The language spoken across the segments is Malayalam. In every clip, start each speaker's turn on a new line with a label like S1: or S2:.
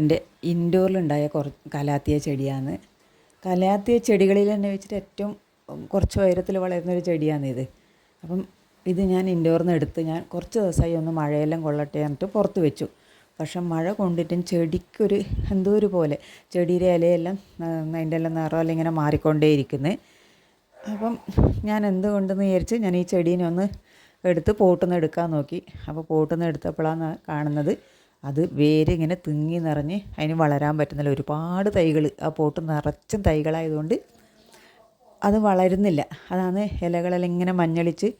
S1: എൻ്റെ ഇൻഡോറിലുണ്ടായ കലാത്തിയ ചെടിയാണ്. കലാത്തിയ ചെടികളിൽ തന്നെ വെച്ചിട്ട് ഏറ്റവും കുറച്ച് ഉയരത്തിൽ വളരുന്നൊരു ചെടിയാണിത്. അപ്പം ഇത് ഞാൻ ഇൻഡോറിൽ നിന്ന് എടുത്ത് ഞാൻ കുറച്ച് ദിവസമായി ഒന്ന് മഴയെല്ലാം കൊള്ളട്ടെ എന്നിട്ട് പുറത്ത് വെച്ചു. പക്ഷെ മഴ കൊണ്ടിട്ടും ചെടിക്കൊരു എന്തോ ഒരു പോലെ ചെടിയുടെ ഇലയെല്ലാം അതിൻ്റെ എല്ലാം നിറമെല്ലാം ഇങ്ങനെ മാറിക്കൊണ്ടേയിരിക്കുന്നത്. അപ്പം ഞാൻ എന്തുകൊണ്ടെന്ന് വിചാരിച്ച് ഞാൻ ഈ ചെടീനെ ഒന്ന് എടുത്ത് പോട്ടിൽ നിന്ന് എടുക്കാൻ നോക്കി. അപ്പോൾ പോട്ടിൽ നിന്ന് എടുത്തപ്പോഴാണ് കാണുന്നത് അത് വേര് ഇങ്ങനെ തിങ്ങി നിറഞ്ഞ് അതിന് വളരാൻ പറ്റുന്നില്ല. ഒരുപാട് തൈകൾ ആ പോട്ട് നിറച്ചും തൈകളായതുകൊണ്ട് അത് വളരുന്നില്ല. അതാണ് ഇലകളെല്ലാം ഇങ്ങനെ മഞ്ഞളിച്ച്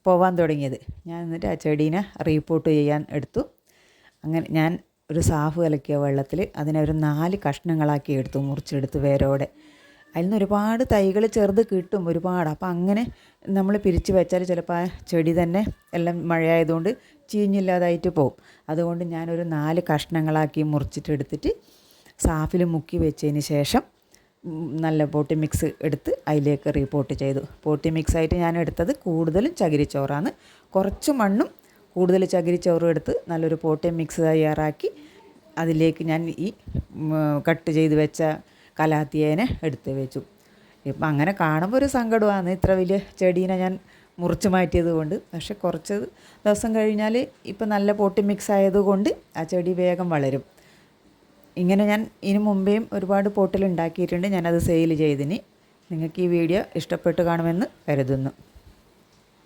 S1: പോവാൻ തുടങ്ങിയത്. ഞാൻ എന്നിട്ട് ആ ചെടീനെ റീപോട്ട് ചെയ്യാൻ എടുത്തു. അങ്ങനെ ഞാൻ ഒരു സാഫ് കലക്കിയ വെള്ളത്തിൽ അതിനെ ഒരു 4 കഷ്ണങ്ങളാക്കി എടുത്തു, മുറിച്ചെടുത്ത് വേരോടെ. അതിൽ നിന്ന് ഒരുപാട് തൈകൾ ചെറുത് കിട്ടും ഒരുപാട്. അപ്പോൾ അങ്ങനെ നമ്മൾ പിരിച്ച് വെച്ചാൽ ചിലപ്പോൾ ആ ചെടി തന്നെ എല്ലാം മഴയായതുകൊണ്ട് ചീഞ്ഞില്ലാതായിട്ട് പോകും. അതുകൊണ്ട് ഞാനൊരു 4 കഷ്ണങ്ങളാക്കി മുറിച്ചിട്ടെടുത്തിട്ട് സാഫിൽ മുക്കി വെച്ചതിന് ശേഷം നല്ല പോട്ടി മിക്സ് എടുത്ത് അതിലേക്ക് റീപോട്ട് ചെയ്തു. പോട്ടി മിക്സായിട്ട് ഞാൻ എടുത്തത് കൂടുതലും ചകിരിച്ചോറാണ്. കുറച്ച് മണ്ണും കൂടുതൽ ചകിരിച്ചോറും എടുത്ത് നല്ലൊരു പോട്ടി മിക്സ് തയ്യാറാക്കി അതിലേക്ക് ഞാൻ ഈ കട്ട് ചെയ്ത് വെച്ച കലാത്തിയേനെ എടുത്ത് വെച്ചു. ഇപ്പം അങ്ങനെ കാണുമ്പോൾ ഒരു സങ്കടമാണ് ഇത്ര വലിയ ചെടീനെ ഞാൻ മുറിച്ച് മാറ്റിയത് കൊണ്ട്. പക്ഷെ കുറച്ച് ദിവസം കഴിഞ്ഞാൽ ഇപ്പം നല്ല പോട്ടി മിക്സ് ആയതുകൊണ്ട് ആ ചെടി വേഗം വളരും. ഇങ്ങനെ ഞാൻ ഇതിനു മുമ്പേയും ഒരുപാട് പോട്ടിൽ ഉണ്ടാക്കിയിട്ടുണ്ട്. ഞാനത് സെയിൽ ചെയ്തിന്. നിങ്ങൾക്ക് ഈ വീഡിയോ ഇഷ്ടപ്പെട്ട് കാണുമെന്ന് കരുതുന്നു.